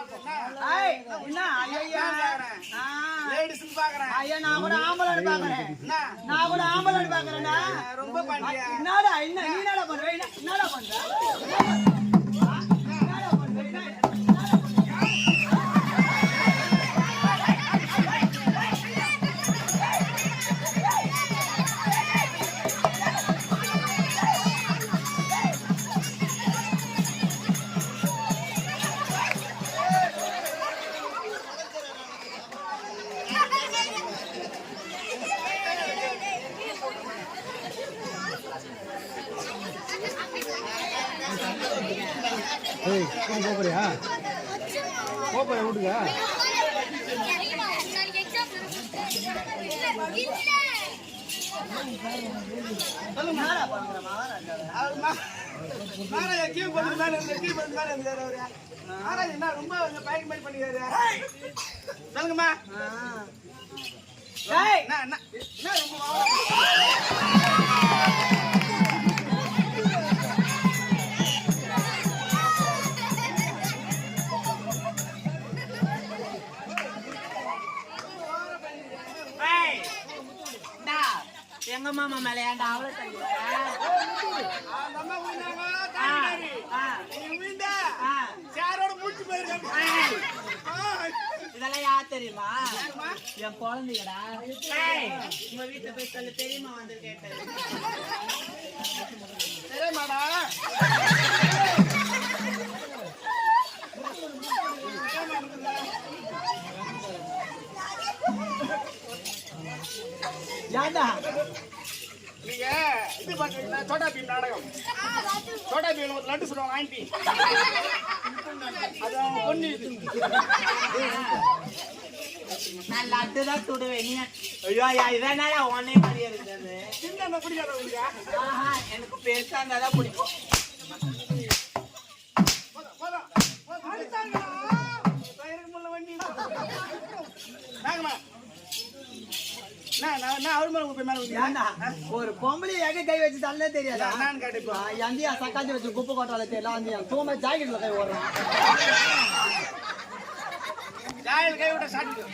என்ன ஐயா லேடிஸ் பாக்குறேன் ஐயா நான் கூட ஆம்பளை பாக்குறேன் நான் கூட ஆம்பளை பாக்குறேன்டா ரொம்ப பண்றியா என்னடா என்ன நீ என்னடா பண்ற என்னடா பண்ற ஏய் போறியா போறியா வீட்டுக்கா என்ன ரொம்ப பேக்கிங் மாதிரி பண்ணிக்கிறாரு சொல்லுங்கம்மா என்ன ரொம்ப எங்க மாமா மேல ஏன்டா அவளை இதெல்லாம் யார் தெரியுமா என் குழந்தைங்கடா உங்க வீட்டுல போய் சொல்ல தெரியுமா வந்து கேட்டது தெரியுமாடா யாடா நீங்க இது பாத்தீங்கன்னா சோட்டா பீம் நாடகம் சோட்டா பீம் லட்டு சொல்லுவாங்க ஆண்டி அது பொண்ணு நான் லட்டு தான் சுடுவேன் நீ ஐயோ இதனால உடனே மாதிரியே இருந்தது சின்ன பிடிக்காத உங்களுக்கு எனக்கு பெருசா இருந்தாதான் பிடிக்கும் ஒரு பொம்பளை எங்க கை வச்சு தள்ள தெரியாது எந்தையா சக்காத்தி வச்சு குப்பை கொட்டால தெரியல அந்த தூம ஜாக்கெட்ல கை ஓடுறான் கை விட சாப்பிட்டு